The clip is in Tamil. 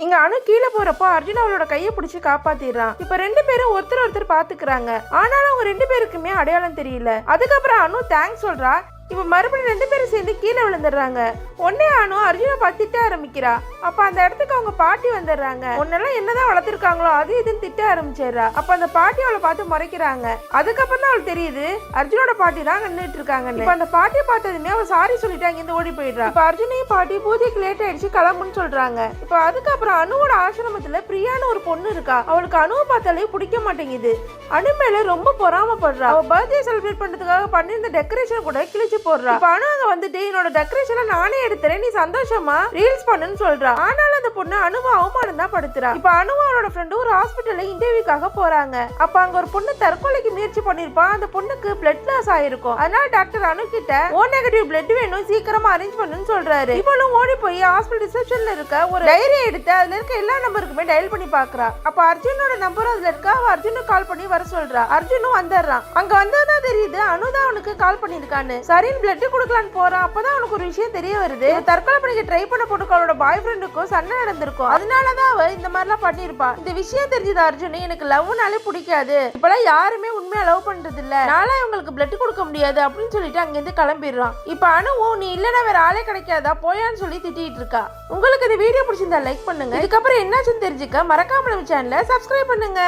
இங்க அனு கீழே போறப்போ அர்ஜுன் அவளோட கையை பிடிச்சி காப்பாத்திடுறான். இப்ப 2 பேரும் ஒருத்தர் பாத்துக்கிறாங்க. ஆனாலும் அவங்க 2 பேருக்குமே அடையாளம் தெரியல. அதுக்கப்புறம் அனு தேங்க்ஸ் சொல்றா. இப்ப மறுபடியும் 2 பேரும் சேர்ந்து கீழே விழுந்துடுறாங்க. உடனே அனு அர்ஜுனை பார்த்து திட்ட ஆரம்பிக்கிறா. அப்ப அந்த இடத்துக்கு அவங்க பாட்டி வந்துடுறாங்க. உன்னெல்லாம் என்னதான் வளர்த்திருக்காங்களோ அது இதுன்னு திட்ட ஆரம்பிச்சிடுறா. அப்ப அந்த பாட்டி அவளை பார்த்து முறைக்கிறாங்க. அதுக்கப்புறம் தான் அவளுக்கு தெரியுது அர்ஜுனோட பாட்டி தான் நின்றுட்டு இருக்காங்க. இப்ப அந்த பாட்டியை பார்த்ததுமே அவ சாரி சொல்லிட்டு அங்கிருந்து ஓடி போயிடுறா. இப்ப அர்ஜுனையும் பாட்டி பூஜைக்கு லேட் ஆயிடுச்சு கிளம்புன்னு சொல்றாங்க. இப்ப அதுக்கப்புறம் அனுவோட ஆசிரமத்துல பிரியான்னு ஒரு பொண்ணு இருக்கா. அவளுக்கு அனுவை பார்த்தாலே பிடிக்க மாட்டேங்குது. அனு மேல ரொம்ப பொறாமப்படுறா. அவ பர்த்டே செலிப்ரேட் பண்றதுக்காக பண்ணிருந்த டெக்கரேஷன் கூட கிழிச்சு போடுறா. இப்ப அனு அங்க வந்துட்டு என்னோட டெக்கரேஷனை நானே எடுத்துறேன், நீ சந்தோஷமா ரீல்ஸ் பண்ணுன்னு சொல்றா. ஆனாலும் அந்த பொண்ணு அனுவ அவமானம் தான் படுத்துறா. இப்ப அனுவ அவளோட ஃப்ரெண்டு ஒரு ஹாஸ்பிட்டல்ல இன்டர்வியூக்காக போறாங்க. அப்ப அங்க ஒரு பொண்ணு தற்கொலைக்கு முயற்சி பண்ணிருப்பா. அந்த பொண்ணுக்கு பிளட் லாஸ் ஆயிருக்கும். அதனால டாக்டர் அனு கிட்ட ஓ நெகட்டிவ் பிளட் வேணும், சீக்கிரமா அரேஞ்ச் பண்ணுன்னு சொல்றாரு. இவளும் ஓடி போய் ஹாஸ்பிட்டல் ரிசப்ஷன்ல இருக்க ஒரு டைரி எடுத்து அதுல இருக்க எல்லா நம்பருக்குமே டயல் பண்ணி பாக்குறா. அப்ப அர்ஜுனோட நம்பர் அதுல இருக்க. அவ அர்ஜுனுக்கு கால் பண்ணி வர சொல்றா. அர்ஜுனும் வந்துடுறான். அங்க வந்ததான் தெரியுது அனுதான் அவனுக்கு கால் பண்ணிருக்கான்னு. சரின்னு பிளட் கொடுக்கலான்னு போறான். அப்பதான் அவனுக்கு ஒரு விஷயம் தெரிய வருது. தற்கொலை பண்ணிக்க ட்ரை பண்ண பொண்ணுக்கு அவளோட பாய் ஃப்ரெண்டுக்கும் சண்டை நடந்திருக்கும். அதனாலதான் அவ இந்த மாதிரிலாம் பண்ணிருப்பா. இந்த விஷயம் தெரிஞ்சது அர்ஜுன் எனக்கு லவ்னாலே பிடிக்காது, இப்பெல்லாம் யாருமே உண்மையா லவ் பண்றது இல்ல, நாளா இவங்களுக்கு பிளட் கொடுக்க முடியாது அப்படின்னு சொல்லிட்டு அங்கிருந்து கிளம்பிடுறான். இப்ப அனுவும் நீ இல்லன்னா வேற ஆளே கிடைக்காதா போயான்னு சொல்லி திட்டிட்டு இருக்கா. உங்களுக்கு இந்த வீடியோ பிடிச்சிருந்தா லைக் பண்ணுங்க. இதுக்கப்புறம் என்னாச்சுன்னு தெரிஞ்சுக்க மறக்காம நம்ம சேனலை சப்ஸ்கிரைப் பண்ணுங்க.